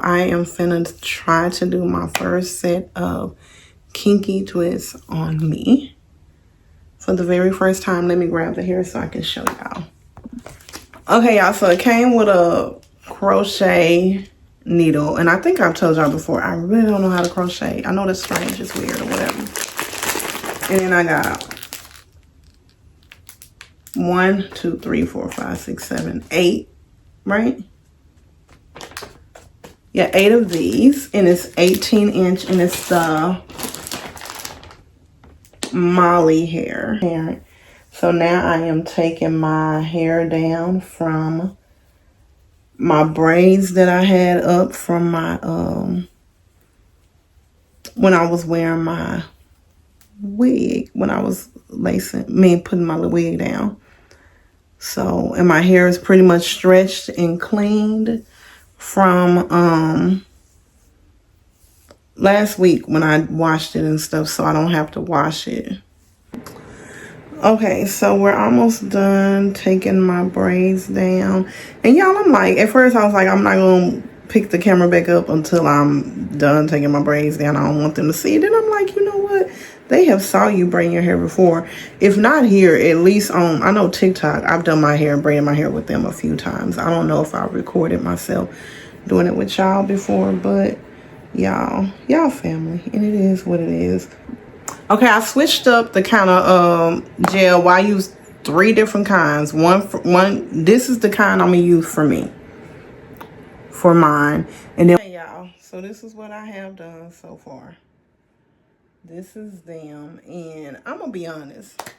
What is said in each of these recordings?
I am finna try to do my first set of kinky twists on me. For the very first time, let me grab the hair so I can show y'all. Okay, y'all, so it came with a crochet needle. And I think I've told y'all before, I really don't know how to crochet. I know that's strange, it's weird or whatever. And then I got 1, 2, 3, 4, 5, 6, 7, 8, right? Yeah, 8 of these. And it's 18 inch and it's the Molly hair. So now I am taking my hair down from my braids that I had up from my when I was wearing my wig, when I was putting my wig down. So, and my hair is pretty much stretched and cleaned from last week when I washed it and stuff, so I don't have to wash it. Okay, so we're almost done taking my braids down. And y'all, I'm like, at first I was like, I'm not gonna pick the camera back up until I'm done taking my braids down. I don't want them to see it. Then I'm like, you know what? They have saw you braid your hair before. If not here, at least on, I know TikTok, I've done my hair and braided my hair with them a few times. I don't know if I recorded myself doing it with y'all before, but y'all family, and it is what it is. Okay, I switched up the kind of gel. Well, I used 3 different kinds. This is the kind I'm gonna use for me, for mine. And then, y'all, so this is what I have done so far. This is them, and I'm gonna be honest,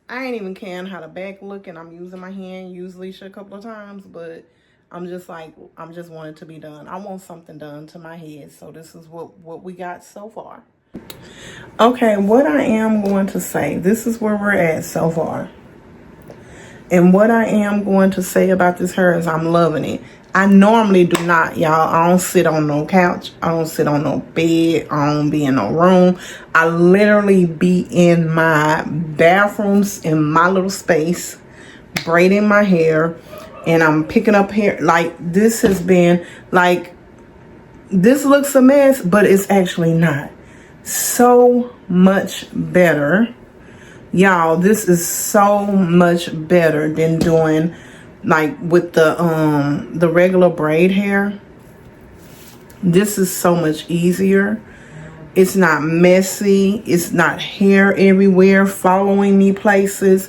I ain't even caring how the back look, and I'm using my hand, use Leisha a couple of times, but I'm just like, I'm just wanting it to be done. I want something done to my head, so this is what we got so far. Okay, what I am going to say, this is where we're at so far. And what I am going to say about this hair is I'm loving it. I normally do not, y'all. I don't sit on no couch. I don't sit on no bed. I don't be in no room. I literally be in my bathrooms, in my little space, braiding my hair. And I'm picking up hair. Like, this has been, like, this looks a mess, but it's actually not. So much better. Y'all, this is so much better than doing like with the regular braid hair. This is so much easier. It's not messy. It's not hair everywhere following me places.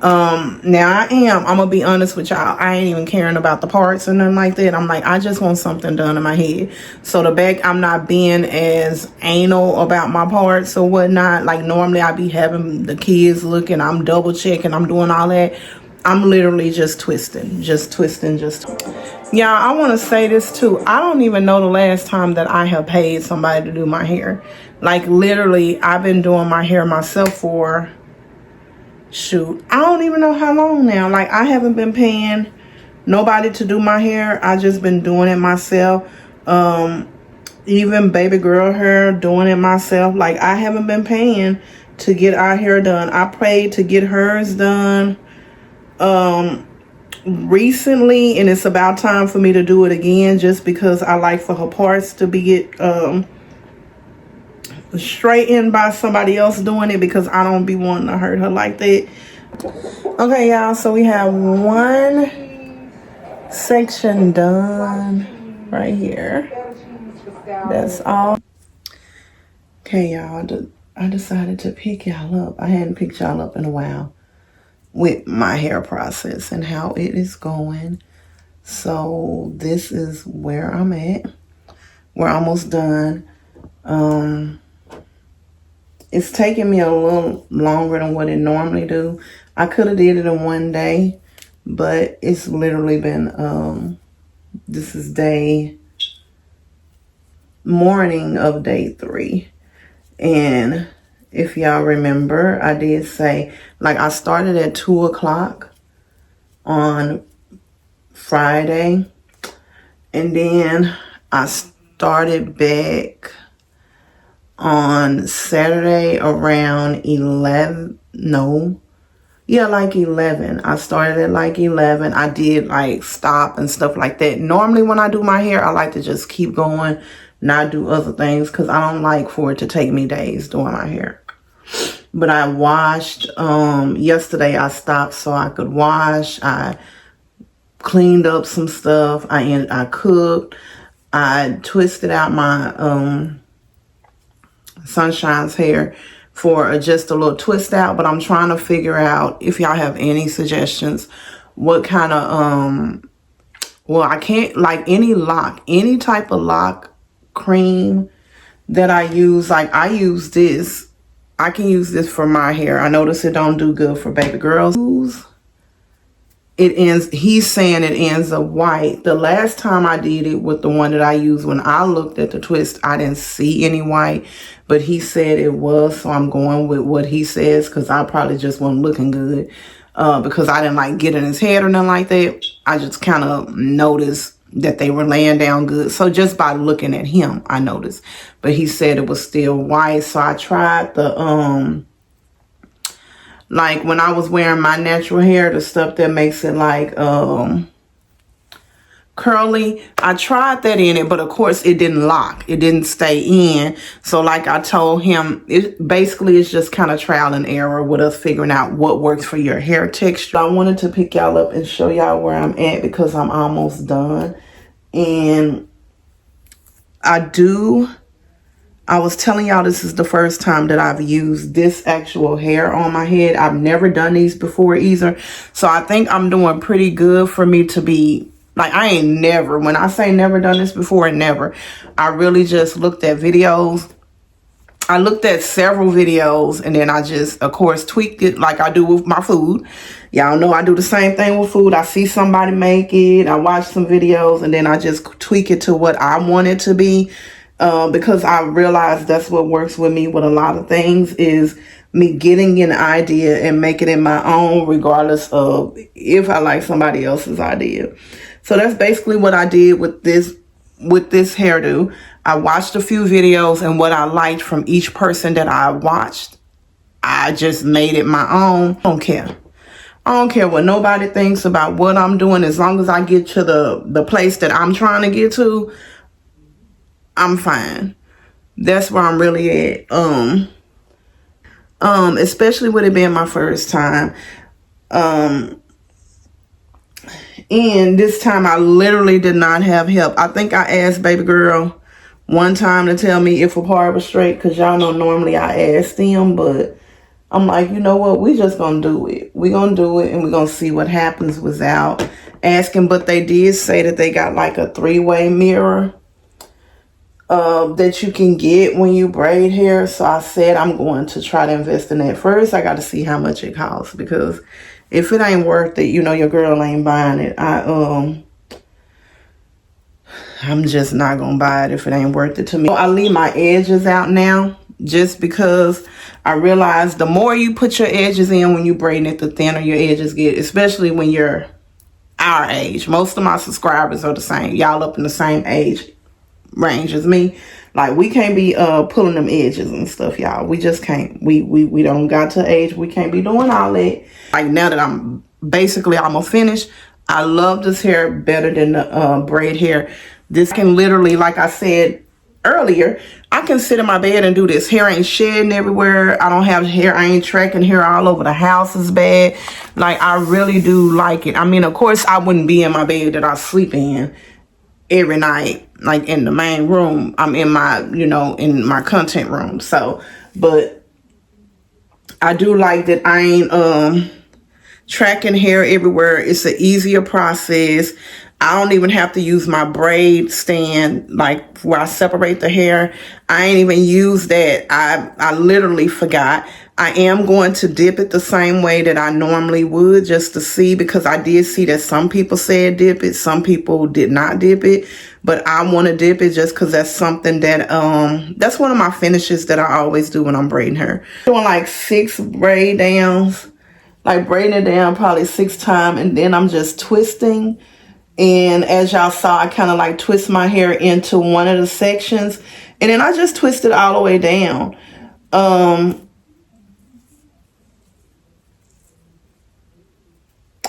Now I'm gonna be honest with y'all, I ain't even caring about the parts or nothing like that. I'm like, I just want something done in my head. So the back, I'm not being as anal about my parts or whatnot. Like normally I be having the kids looking, I'm double checking, I'm doing all that. I'm literally just twisting. Yeah, I want to say this too. I don't even know the last time that I have paid somebody to do my hair. Like literally, I've been doing my hair myself for, shoot, I don't even know how long now. Like I haven't been paying nobody to do my hair. I just been doing it myself. Even baby girl hair, doing it myself. Like I haven't been paying to get our hair done. I paid to get hers done recently, and it's about time for me to do it again, just because I like for her parts to be straightened by somebody else doing it, because I don't be wanting to hurt her like that. Okay, y'all, so we have one section done right here. That's all. Okay, y'all, I decided to pick y'all up. I hadn't picked y'all up in a while with my hair process and how it is going. So this is where I'm at. We're almost done. It's taking me a little longer than what it normally do. I could have did it in one day, but it's literally been this is morning of day 3. And if y'all remember, I did say, like, I started at 2 o'clock on Friday. And then I started back on Saturday around 11. No, Yeah, like 11. I started at like 11. I did like stop and stuff like that. Normally when I do my hair, I like to just keep going, not do other things, because I don't like for it to take me days doing my hair. But I washed, yesterday I stopped so I could wash. I cleaned up some stuff. I cooked. I twisted out my Sunshine's hair for just a little twist out, but I'm trying to figure out if y'all have any suggestions, what kind of well, I can't, like, any type of lock cream that I use. Like, I use this, I can use this for my hair. I notice it don't do good for baby girls. It ends, he's saying it ends up white. The last time I did it with the one that I used, when I looked at the twist, I didn't see any white, but he said it was, so I'm going with what he says, because I probably just wasn't looking good, because I didn't like get in his head or nothing like that. I just kind of noticed that they were laying down good. So just by looking at him, I noticed, but he said it was still white. So I tried the, like when I was wearing my natural hair, the stuff that makes it like curly, I tried that in it, but of course it didn't lock. It didn't stay in. So like I told him, it basically is just kind of trial and error with us figuring out what works for your hair texture. I wanted to pick y'all up and show y'all where I'm at because I'm almost done. And I was telling y'all this is the first time that I've used this actual hair on my head. I've never done these before either. So I think I'm doing pretty good for me to be, like, I ain't never, when I say never done this before, never. I really just looked at videos. I looked at several videos and then I just, of course, tweaked it like I do with my food. Y'all know I do the same thing with food. I see somebody make it. I watch some videos and then I just tweak it to what I want it to be. Because I realized that's what works with me with a lot of things, is me getting an idea and making it my own, regardless of if I like somebody else's idea. So that's basically what I did with this hairdo. I watched a few videos, and what I liked from each person that I watched, I just made it my own. I don't care what nobody thinks about what I'm doing. As long as I get to the place that I'm trying to get to, I'm fine. That's where I'm really at. Especially with it being my first time. And this time I literally did not have help. I think I asked baby girl one time to tell me if a part was straight, because y'all know normally I ask them, but I'm like, you know what, we just gonna do it. We gonna do it and we gonna see what happens without asking. But they did say that they got like a 3-way mirror that you can get when you braid hair. So I said I'm going to try to invest in that. First I got to see how much it costs, because if it ain't worth it, you know, your girl ain't buying it. I'm just not gonna buy it if it ain't worth it to me. I leave my edges out now, just because I realize the more you put your edges in when you braiding it, the thinner your edges get, especially when you're our age. Most of my subscribers are the same. Y'all up in the same age range as me. Like, we can't be pulling them edges and stuff, y'all. We just can't. We don't got to age we can't be doing all that. Like, now that I'm basically almost finished, I love this hair better than the braid hair. This can literally, like I said earlier, I can sit in my bed and do this. Hair ain't shedding everywhere. I don't have hair. I ain't tracking hair all over the house is bad. Like, I really do like it. I mean, of course, I wouldn't be in my bed that I sleep in every night, like in the main room. I'm in my, you know, in my content room. So, but I do like that I ain't tracking hair everywhere. It's an easier process. I don't even have to use my braid stand, like where I separate the hair. I ain't even use that. I literally forgot. I am going to dip it the same way that I normally would, just to see, because I did see that some people said dip it, some people did not dip it, but I want to dip it just because that's something that that's one of my finishes that I always do when I'm braiding hair. Doing like 6 braid downs, like braiding it down probably 6 times, and then I'm just twisting. And as y'all saw, I kind of like twist my hair into one of the sections, and then I just twist it all the way down.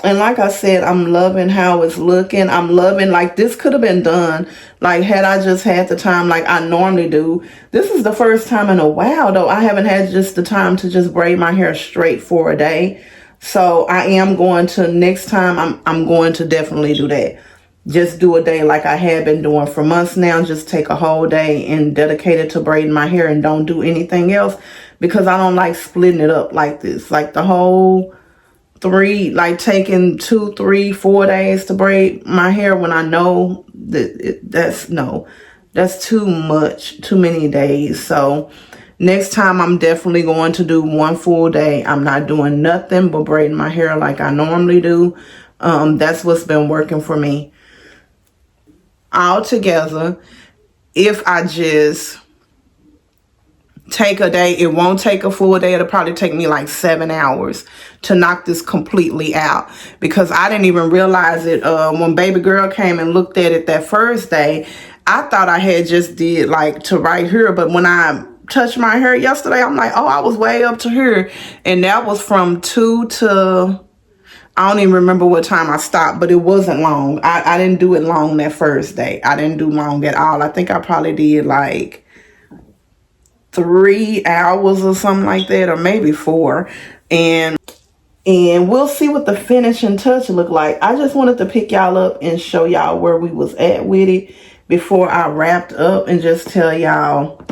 And like I said, I'm loving how it's looking. I'm loving, like, this could have been done, like, had I just had the time like I normally do. This is the first time in a while, though, I haven't had just the time to just braid my hair straight for a day. So I am going to, next time, I'm going to definitely do that. Just do a day like I have been doing for months now. Just take a whole day and dedicate it to braiding my hair and don't do anything else, because I don't like splitting it up like this. Like the whole like taking 2, 3, 4 days to braid my hair when I know that that's too much, too many days. So next time I'm definitely going to do one full day. I'm not doing nothing but braiding my hair like I normally do. That's what's been working for me. Altogether, if I just take a day, it won't take a full day. It'll probably take me like 7 hours to knock this completely out, because I didn't even realize it when baby girl came and looked at it that first day. I thought I had just did like to right here, but when I touched my hair yesterday, I'm like, oh, I was way up to here. And that was from 2 to, I don't even remember what time I stopped, but it wasn't long. I didn't do it long that first day. I didn't do long at all. I think I probably did like 3 hours or something like that, or maybe 4. And we'll see what the finishing touch look like. I just wanted to pick y'all up and show y'all where we was at with it before I wrapped up, and just tell y'all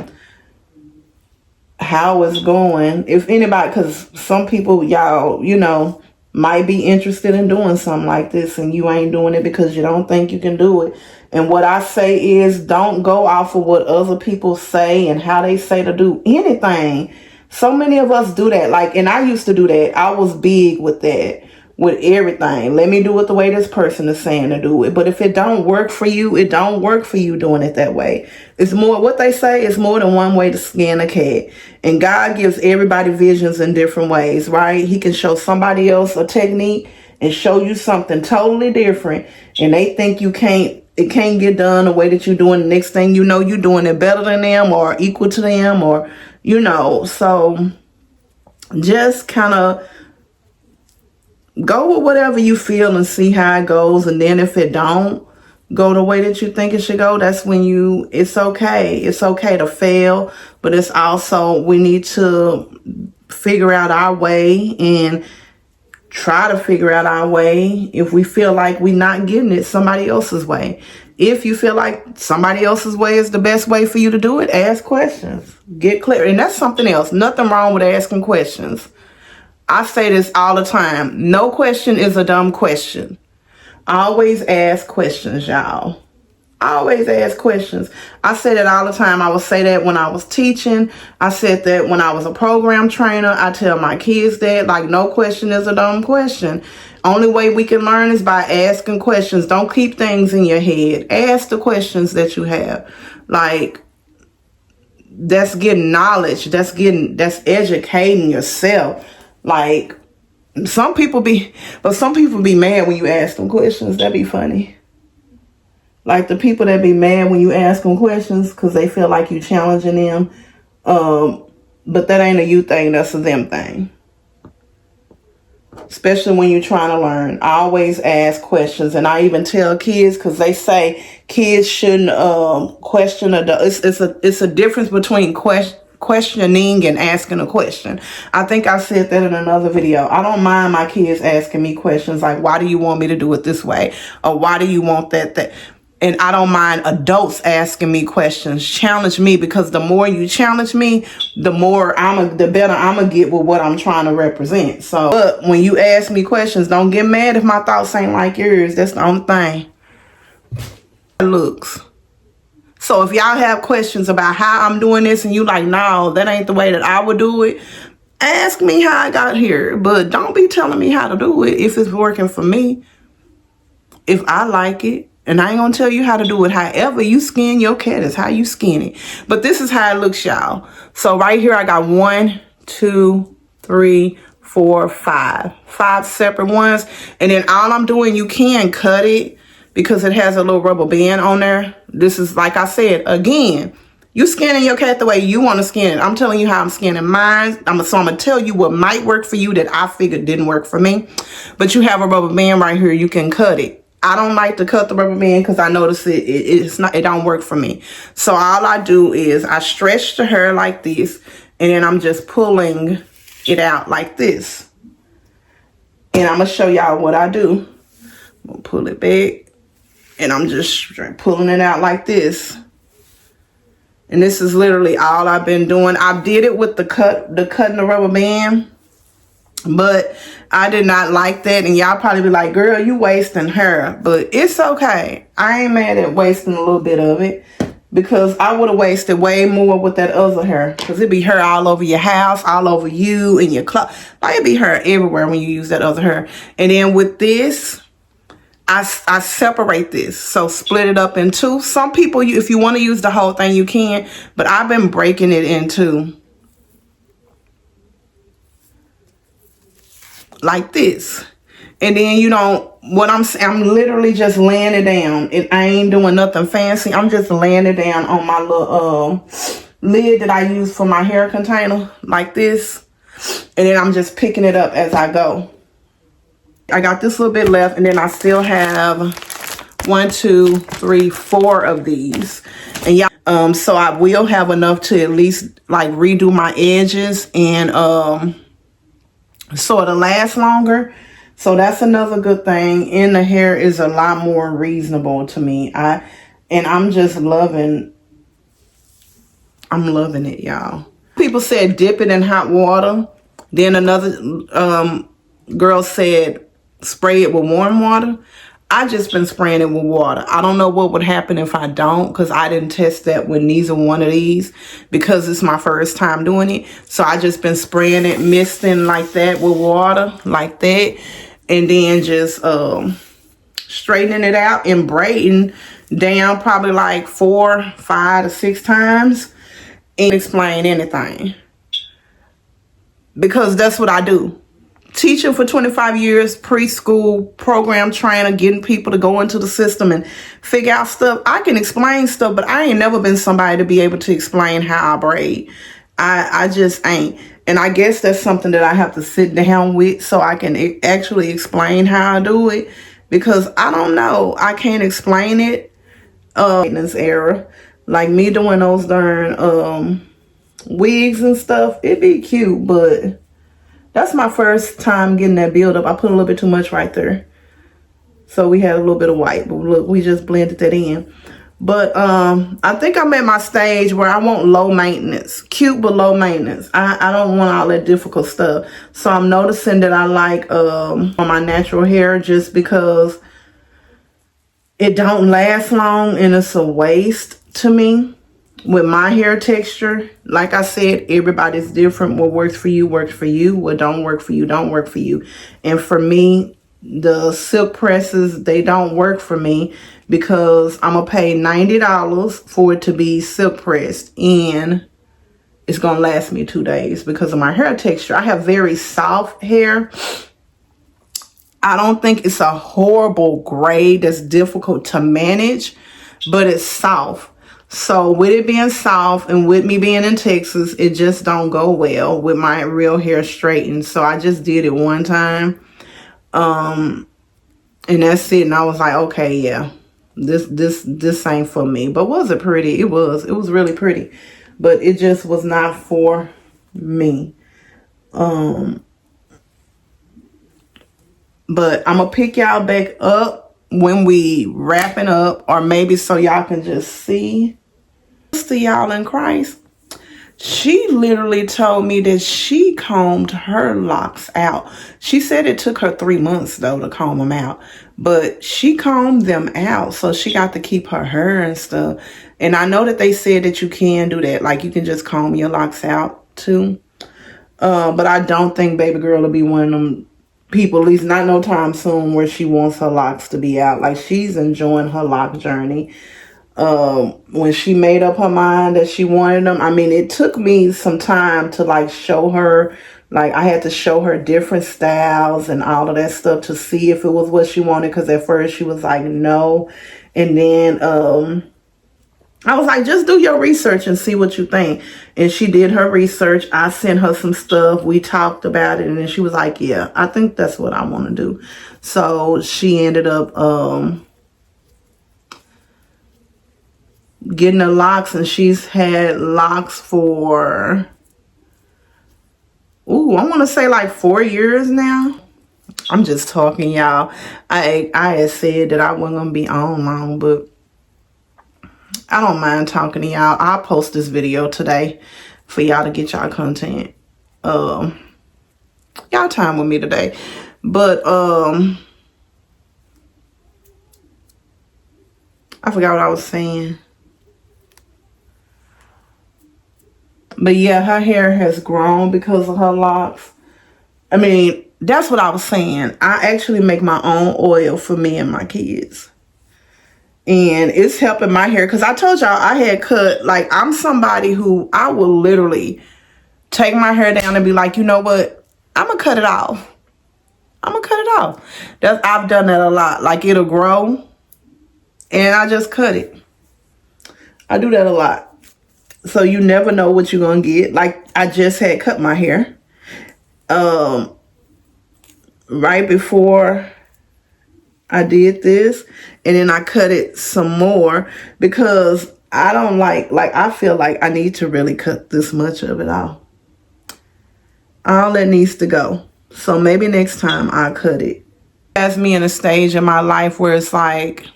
how it's going. If anybody, because some people, y'all, you know, might be interested in doing something like this, and you ain't doing it because you don't think you can do it. And what I say is, don't go off of what other people say and how they say to do anything. So many of us do that. Like, and I used to do that. I was big with that, with everything. Let me do it the way this person is saying to do it. But if it don't work for you, it don't work for you doing it that way. It's more, what they say is more than one way to skin a cat. And God gives everybody visions in different ways, right? He can show somebody else a technique and show you something totally different, and they think it can't get done the way that you're doing. The next thing you know, you're doing it better than them or equal to them, or, you know. So just kind of go with whatever you feel and see how it goes. And then if it don't go the way that you think it should go, that's when it's okay. It's okay to fail, but it's also, we need to figure out our way and try to figure out our way. If we feel like we're not getting it somebody else's way, if you feel like somebody else's way is the best way for you to do it, ask questions, get clear. And that's something else. Nothing wrong with asking questions. I say this all the time. No question is a dumb question. Always ask questions, y'all. Always ask questions. I say that all the time. I would say that when I was teaching. I said that when I was a program trainer. I tell my kids that, like, no question is a dumb question. Only way we can learn is by asking questions. Don't keep things in your head. Ask the questions that you have. Like, that's getting knowledge. That's educating yourself. Like, some people be mad when you ask them questions. That'd be funny. Like the people that be mad when you ask them questions because they feel like you challenging them. But that ain't a you thing, that's a them thing. Especially when you're trying to learn. I always ask questions, and I even tell kids, because they say kids shouldn't question adults. It's a difference between questioning and asking a question. I think I said that in another video. I don't mind my kids asking me questions like, why do you want me to do it this way? Or why do you want that? And I don't mind adults asking me questions. Challenge me, because the more you challenge me, the better I'm gonna get with what I'm trying to represent. So, but when you ask me questions, don't get mad if my thoughts ain't like yours. That's the only thing. It looks. So if y'all have questions about how I'm doing this and you like, no, that ain't the way that I would do it, ask me how I got here. But don't be telling me how to do it if it's working for me. If I like it. And I ain't gonna tell you how to do it. However you skin your cat is how you skin it. But this is how it looks, y'all. So right here I got 1, 2, 3, 4, 5. 5 separate ones. And then all I'm doing, you can cut it because it has a little rubber band on there. This is, like I said, again, You skinning your cat the way you want to skin it. I'm telling you how I'm skinning mine. So I'm going to tell you what might work for you that I figured didn't work for me. But you have a rubber band right here. You can cut it. I don't like to cut the rubber band because I notice it don't work for me. So all I do is I stretch the hair like this, and then I'm just pulling it out like this. And I'm going to show y'all what I do. I'm going to pull it back, and I'm just pulling it out like this. And this is literally all I've been doing. I did it with the cutting the rubber band, but I did not like that. And y'all probably be like, girl, you wasting hair. But it's okay. I ain't mad at wasting a little bit of it, because I would have wasted way more with that other hair. Because it'd be hair all over your house, all over you and your clothes. Like, it'd be hair everywhere when you use that other hair. And then with this, I separate this. So split it up in two. Some people, if you want to use the whole thing, you can. But I've been breaking it in two. Like this. And then, you know, what I'm literally just laying it down. I ain't doing nothing fancy. I'm just laying it down on my little lid that I use for my hair container. Like this. And then I'm just picking it up as I go. I got this little bit left, and then I still have 1, 2, 3, 4 of these. And yeah, so I will have enough to at least like redo my edges and so it'll last longer. So that's another good thing. And the hair is a lot more reasonable to me. I'm just loving it, y'all. People said dip it in hot water. Then another girl said spray it with warm water. I just been spraying it with water. I don't know what would happen if I don't, because I didn't test that with neither one of these, because it's my first time doing it. So I just been spraying it, misting like that with water, like that, and then just straightening it out and braiding down probably like 4, 5 to 6 times, and explain anything, because that's what I do. Teaching for 25 years, preschool program trainer, getting people to go into the system and figure out stuff. I can explain stuff, but I ain't never been somebody to be able to explain how I braid. I just ain't. And I guess that's something that I have to sit down with so I can actually explain how I do it, because I don't know. I can't explain it. Maintenance era, like me doing those darn wigs and stuff, it'd be cute, but that's my first time getting that build up. I put a little bit too much right there. So we had a little bit of white, but look, we just blended that in. But I think I'm at my stage where I want low maintenance. Cute, but low maintenance. I don't want all that difficult stuff. So I'm noticing that I like on my natural hair, just because it don't last long and it's a waste to me. With my hair texture, like I said, everybody's different. What works for you works for you. What don't work for you don't work for you. And for me, the silk presses, they don't work for me, because I'm going to pay $90 for it to be silk pressed. And it's going to last me 2 days because of my hair texture. I have very soft hair. I don't think it's a horrible grade that's difficult to manage, but it's soft. So with it being soft and with me being in Texas, it just don't go well with my real hair straightened. So I just did it one time. And that's it. And I was like, okay, yeah, this ain't for me. But was it pretty? It was really pretty, but it just was not for me. But I'm gonna pick y'all back up when we wrapping up, or maybe so y'all can just see. To y'all in Christ, she literally told me that she combed her locks out. She said it took her 3 months though to comb them out, but she combed them out, so she got to keep her hair and stuff. And I know that they said that you can do that, like you can just comb your locks out too. But I don't think baby girl will be one of them people, at least not no time soon, where she wants her locks to be out. Like, she's enjoying her lock journey. When she made up her mind that she wanted them, I mean, it took me some time to like show her, like I had to show her different styles and all of that stuff to see if it was what she wanted, because at first she was like no. And then I was like, just do your research and see what you think. And she did her research. I sent her some stuff. We talked about it. And then she was like, yeah, I think that's what I want to do. So she ended up getting the locks. And she's had locks for, I want to say like 4 years now. I'm just talking, y'all. I had said that I wasn't going to be on long, but I don't mind talking to y'all. I'll post this video today for y'all to get y'all content. Y'all time with me today. But I forgot what I was saying. But yeah, her hair has grown because of her locks. I mean, that's what I was saying. I actually make my own oil for me and my kids. And it's helping my hair. Because I told y'all I had cut. Like, I'm somebody who I will literally take my hair down and be like, you know what? I'm going to cut it off. I'm going to cut it off. I've done that a lot. Like, it'll grow. And I just cut it. I do that a lot. So you never know what you're going to get. Like, I just had cut my hair. Right before I did this, and then I cut it some more because I don't like I feel like I need to really cut this much of it off. All that needs to go. So maybe next time I'll cut it. That's me in a stage in my life where it's like,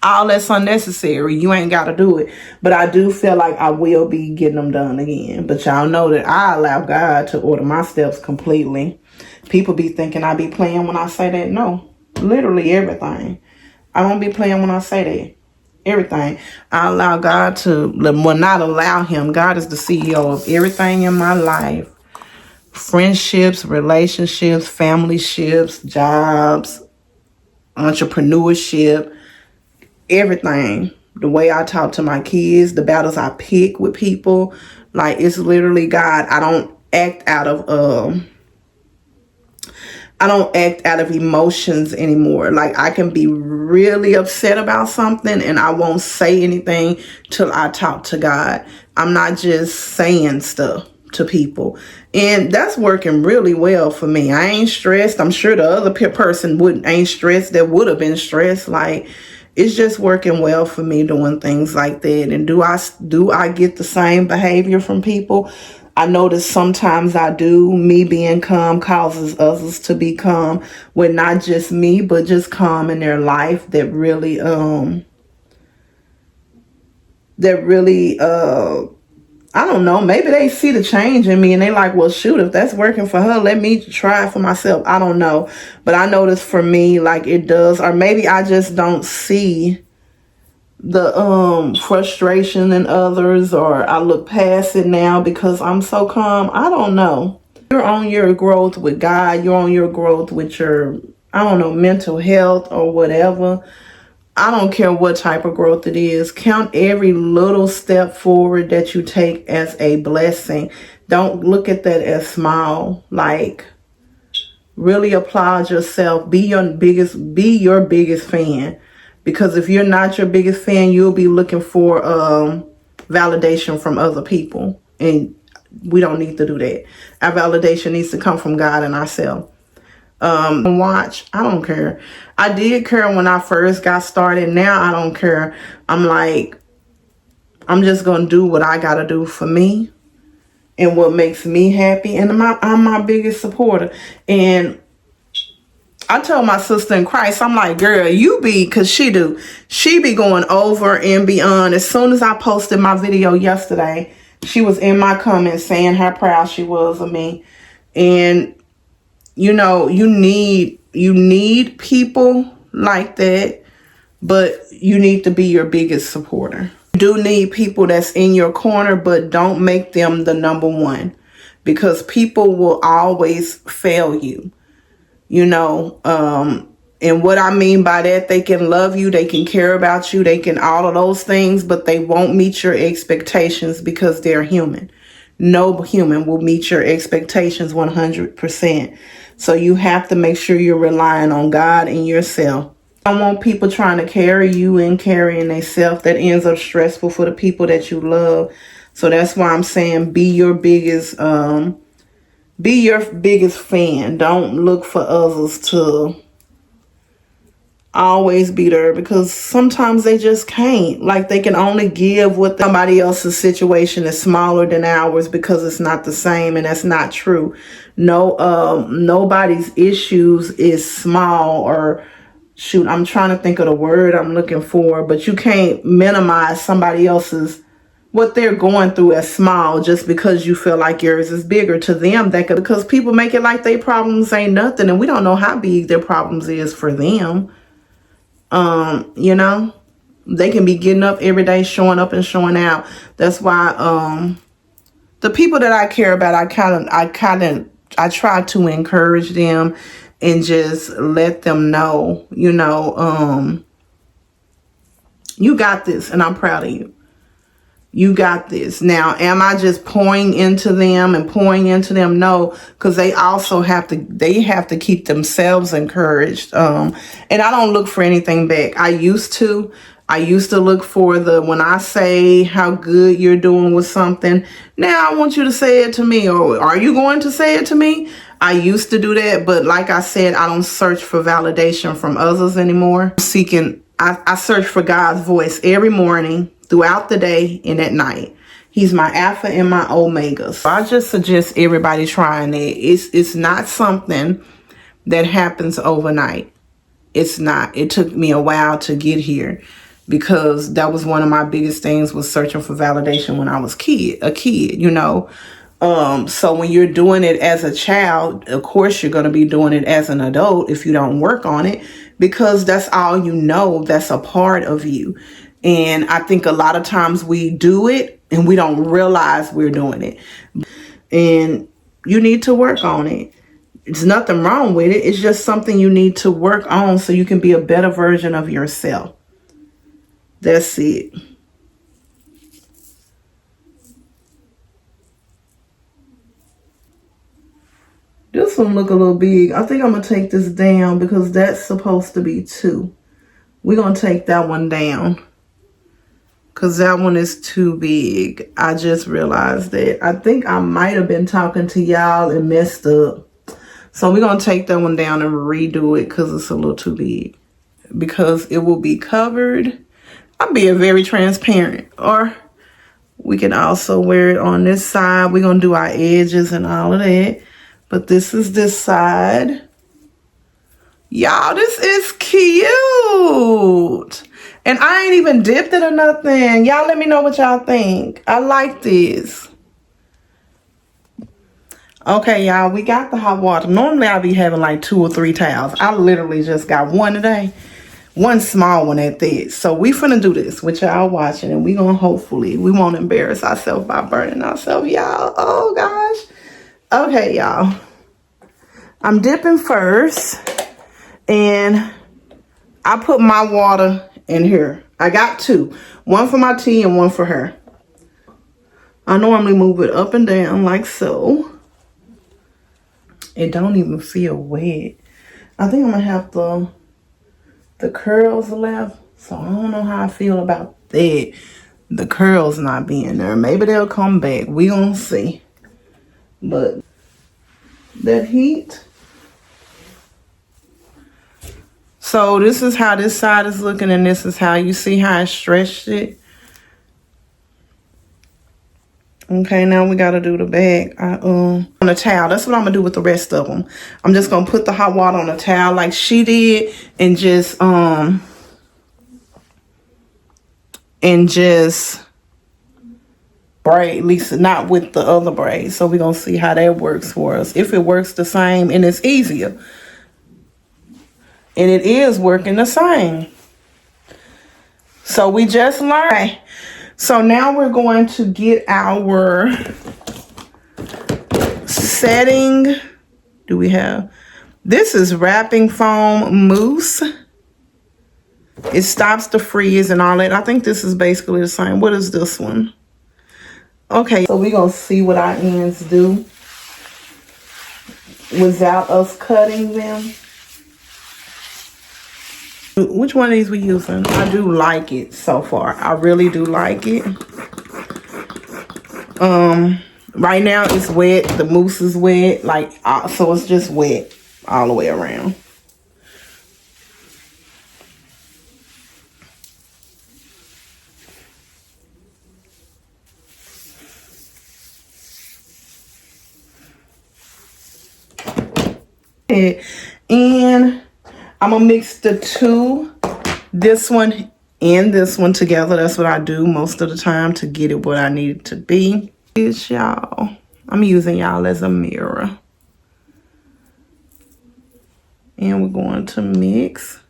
all that's unnecessary. You ain't got to do it. But I do feel like I will be getting them done again. But y'all know that I allow God to order my steps completely. People be thinking I be playing when I say that. No. Literally everything. I don't be playing when I say that. Everything. I allow God to, well, not allow him. God is the CEO of everything in my life. Friendships, relationships, family ships, jobs, entrepreneurship, everything. The way I talk to my kids, the battles I pick with people. Like, it's literally God. I don't act out of emotions anymore. Like, I can be really upset about something and I won't say anything till I talk to God. I'm not just saying stuff to people. And that's working really well for me. I ain't stressed. I'm sure the other person ain't stressed that would have been stressed. Like, it's just working well for me doing things like that. And do I get the same behavior from people? I notice sometimes I do. Me being calm causes others to be calm, with not just me, but just calm in their life. That really, I don't know, maybe they see the change in me and they like, well, shoot, if that's working for her, let me try it for myself. I don't know. But I notice for me, like, it does. Or maybe I just don't see the frustration in others, or I look past it now because I'm so calm. I don't know. You're on your growth with God. You're on your growth with your, I don't know, mental health or whatever. I don't care what type of growth it is. Count every little step forward that you take as a blessing. Don't look at that as small. Like, really applaud yourself. Be your biggest fan. Because if you're not your biggest fan, you'll be looking for validation from other people. And we don't need to do that. Our validation needs to come from God and ourselves. Watch, I don't care. I did care when I first got started. Now I don't care. I'm like, I'm just going to do what I got to do for me and what makes me happy. And I'm my biggest supporter. And I told my sister in Christ, I'm like, girl, you be, because she be going over and beyond. As soon as I posted my video yesterday, she was in my comments saying how proud she was of me. And you know, you need people like that, but you need to be your biggest supporter. You do need people that's in your corner, but don't make them the number one, because people will always fail you, you know. And what I mean by that, they can love you, they can care about you, they can all of those things, but they won't meet your expectations because they're human. No human will meet your expectations 100%. So you have to make sure you're relying on God and yourself I don't want people trying to carry you and carrying themselves. That ends up stressful for the people that you love. So that's why I'm saying be your biggest fan. Don't look for others to always be there, because sometimes they just can't. Like, they can only give what somebody else's situation is smaller than ours because it's not the same, and that's not true. No, nobody's issues is small, or shoot, I'm trying to think of the word I'm looking for, but you can't minimize somebody else's what they're going through as small just because you feel like yours is bigger. To them, that could, because people make it like their problems ain't nothing, and we don't know how big their problems is for them. You know, they can be getting up every day, showing up and showing out. That's why the people that I care about, I try to encourage them and just let them know, you know, you got this, and I'm proud of you. You got this. Now, am I just pouring into them? No, because they also have to keep themselves encouraged. And I don't look for anything back. I used to look for when I say how good you're doing with something. Now I want you to say it to me, or are you going to say it to me? I used to do that, but like I said, I don't search for validation from others anymore. I search for God's voice every morning, throughout the day, and at night. He's my Alpha and my Omega. So I just suggest everybody trying it. It's not something that happens overnight. It's not. It took me a while to get here, because that was one of my biggest things, was searching for validation when I was a kid, you know. So when you're doing it as a child, of course you're going to be doing it as an adult if you don't work on it, because that's all you know. That's a part of you. And I think a lot of times we do it and we don't realize we're doing it. And you need to work on it. There's nothing wrong with it. It's just something you need to work on so you can be a better version of yourself. That's it. This one look a little big. I think I'm going to take this down because that's supposed to be 2. We're going to take that one down, because that one is too big. I just realized that. I think I might have been talking to y'all and messed up. So we're going to take that one down and redo it because it's a little too big. Because it will be covered. I'm being very transparent. Or we can also wear it on this side. We're going to do our edges and all of that. But this is this side. Y'all, this is cute. And I ain't even dipped it or nothing. Y'all let me know what y'all think. I like this. Okay, y'all, we got the hot water. Normally I'll be having like 2 or 3 towels. I literally just got one today. One small one at this. So we finna do this with y'all watching, and we gonna hopefully, we won't embarrass ourselves by burning ourselves, y'all. Oh gosh. Okay, y'all. I'm dipping first, and I put my water in here. I got 2. One for my tea and one for her. I normally move it up and down like so. It don't even feel wet. I think I'm gonna have the curls left. So I don't know how I feel about that. The curls not being there. Maybe they'll come back. We gonna see. But that heat. So this is how this side is looking, and this is how you see how I stretched it. Okay, now we gotta do the back. On a towel. That's what I'm gonna do with the rest of them. I'm just gonna put the hot water on a towel like she did, and just braid, at least not with the other braids. So we're gonna see how that works for us. If it works the same, and it's easier. And it is working the same. So we just learned. So now we're going to get our setting. Do we have? This is wrapping foam mousse. It stops the freeze and all that. I think this is basically the same. What is this one? Okay, so we're going to see what our ends do without us cutting them. Which one of these we using? I do like it so far. I really do like it. Right now it's wet. The mousse is wet. Like, so it's just wet all the way around. And I'm gonna mix the two, this one and this one together. That's what I do most of the time to get it what I need it to be. It's y'all. I'm using y'all as a mirror. And we're going to mix.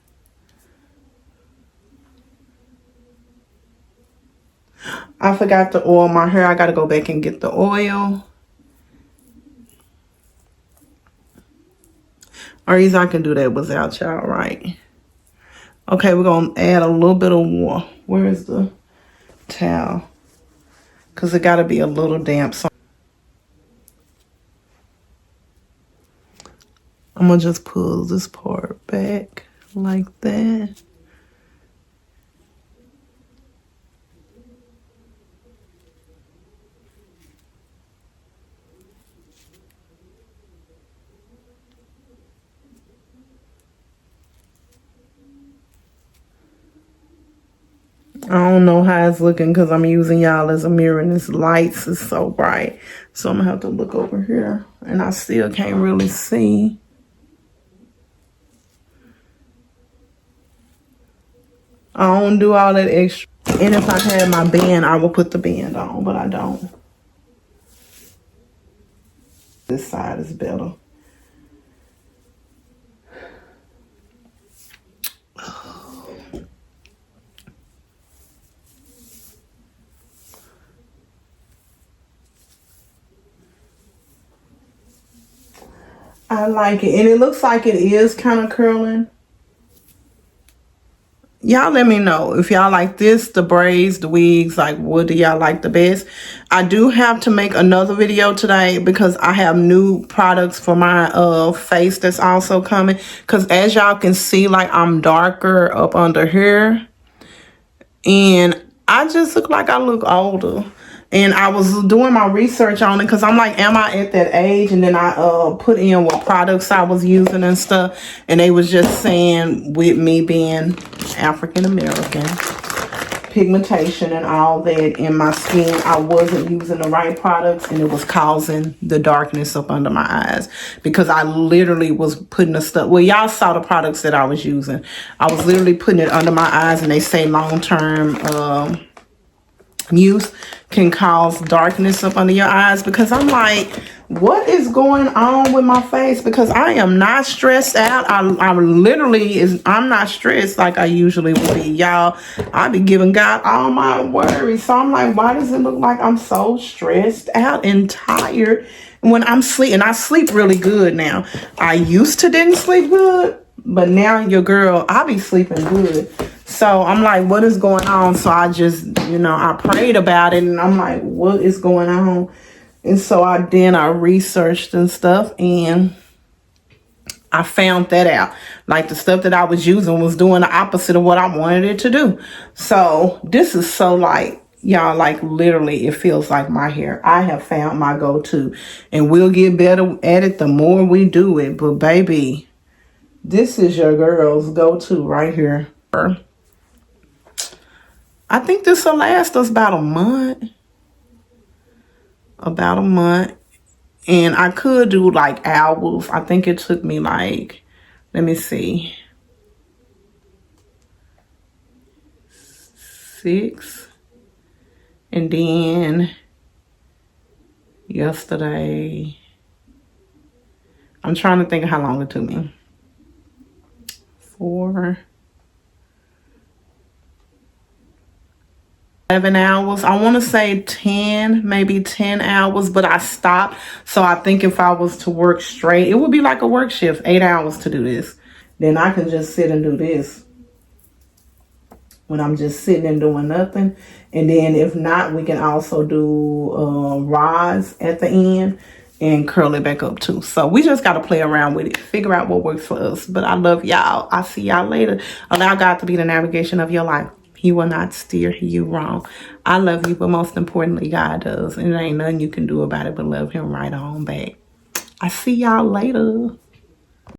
I forgot to oil my hair. I gotta go back and get the oil. Or either I can do that without y'all, right? Okay, we're gonna add a little bit of water. Where is the towel? Because it gotta be a little damp. So I'm gonna just pull this part back like that. I don't know how it's looking because I'm using y'all as a mirror and this lights is so bright. So I'm gonna have to look over here and I still can't really see. I don't do all that extra. And if I had my band, I would put the band on, but I don't. This side is better. I like it. And it looks like it is kind of curling. Y'all let me know if y'all like this, the braids, the wigs, like what do y'all like the best. I do have to make another video today because I have new products for my face that's also coming. Because as y'all can see, like I'm darker up under here. And I just look like I look older. And I was doing my research on it because I'm like, am I at that age? And then I put in what products I was using and stuff. And they was just saying with me being African American, pigmentation and all that in my skin, I wasn't using the right products and it was causing the darkness up under my eyes because I literally was putting the stuff, well, y'all saw the products that I was using. I was literally putting it under my eyes and they say long-term use can cause darkness up under your eyes because I'm like, what is going on with my face? Because I am not stressed out. I'm not stressed like I usually would be. Y'all, I be giving God all my worries. So I'm like, why does it look like I'm so stressed out and tired when I'm sleeping? And I sleep really good now. I used to didn't sleep good, but now your girl, I be sleeping good. So I'm like, what is going on? So I just, I prayed about it and I'm like, what is going on? And so I researched and stuff and I found that out. Like the stuff that I was using was doing the opposite of what I wanted it to do. So this is so like, y'all, like literally it feels like my hair. I have found my go-to and we'll get better at it the more we do it. But baby, this is your girl's go-to right here. I think this will last us about a month. About a month. And I could do like hours. I think it took me like, let me see, 6. And then yesterday, I'm trying to think of how long it took me. 4. 11 hours. I want to say 10, maybe 10 hours, but I stopped. So I think if I was to work straight, it would be like a work shift, 8 hours to do this. Then I can just sit and do this when I'm just sitting and doing nothing. And then if not, we can also do rods at the end. and curl it back up too. So we just got to play around with it, figure out what works for us. But I love y'all. I'll see y'all later. Allow God to be the navigation of your life. He will not steer you wrong. I love you, but most importantly, God does. And there ain't nothing you can do about it but love him right on back. I see y'all later.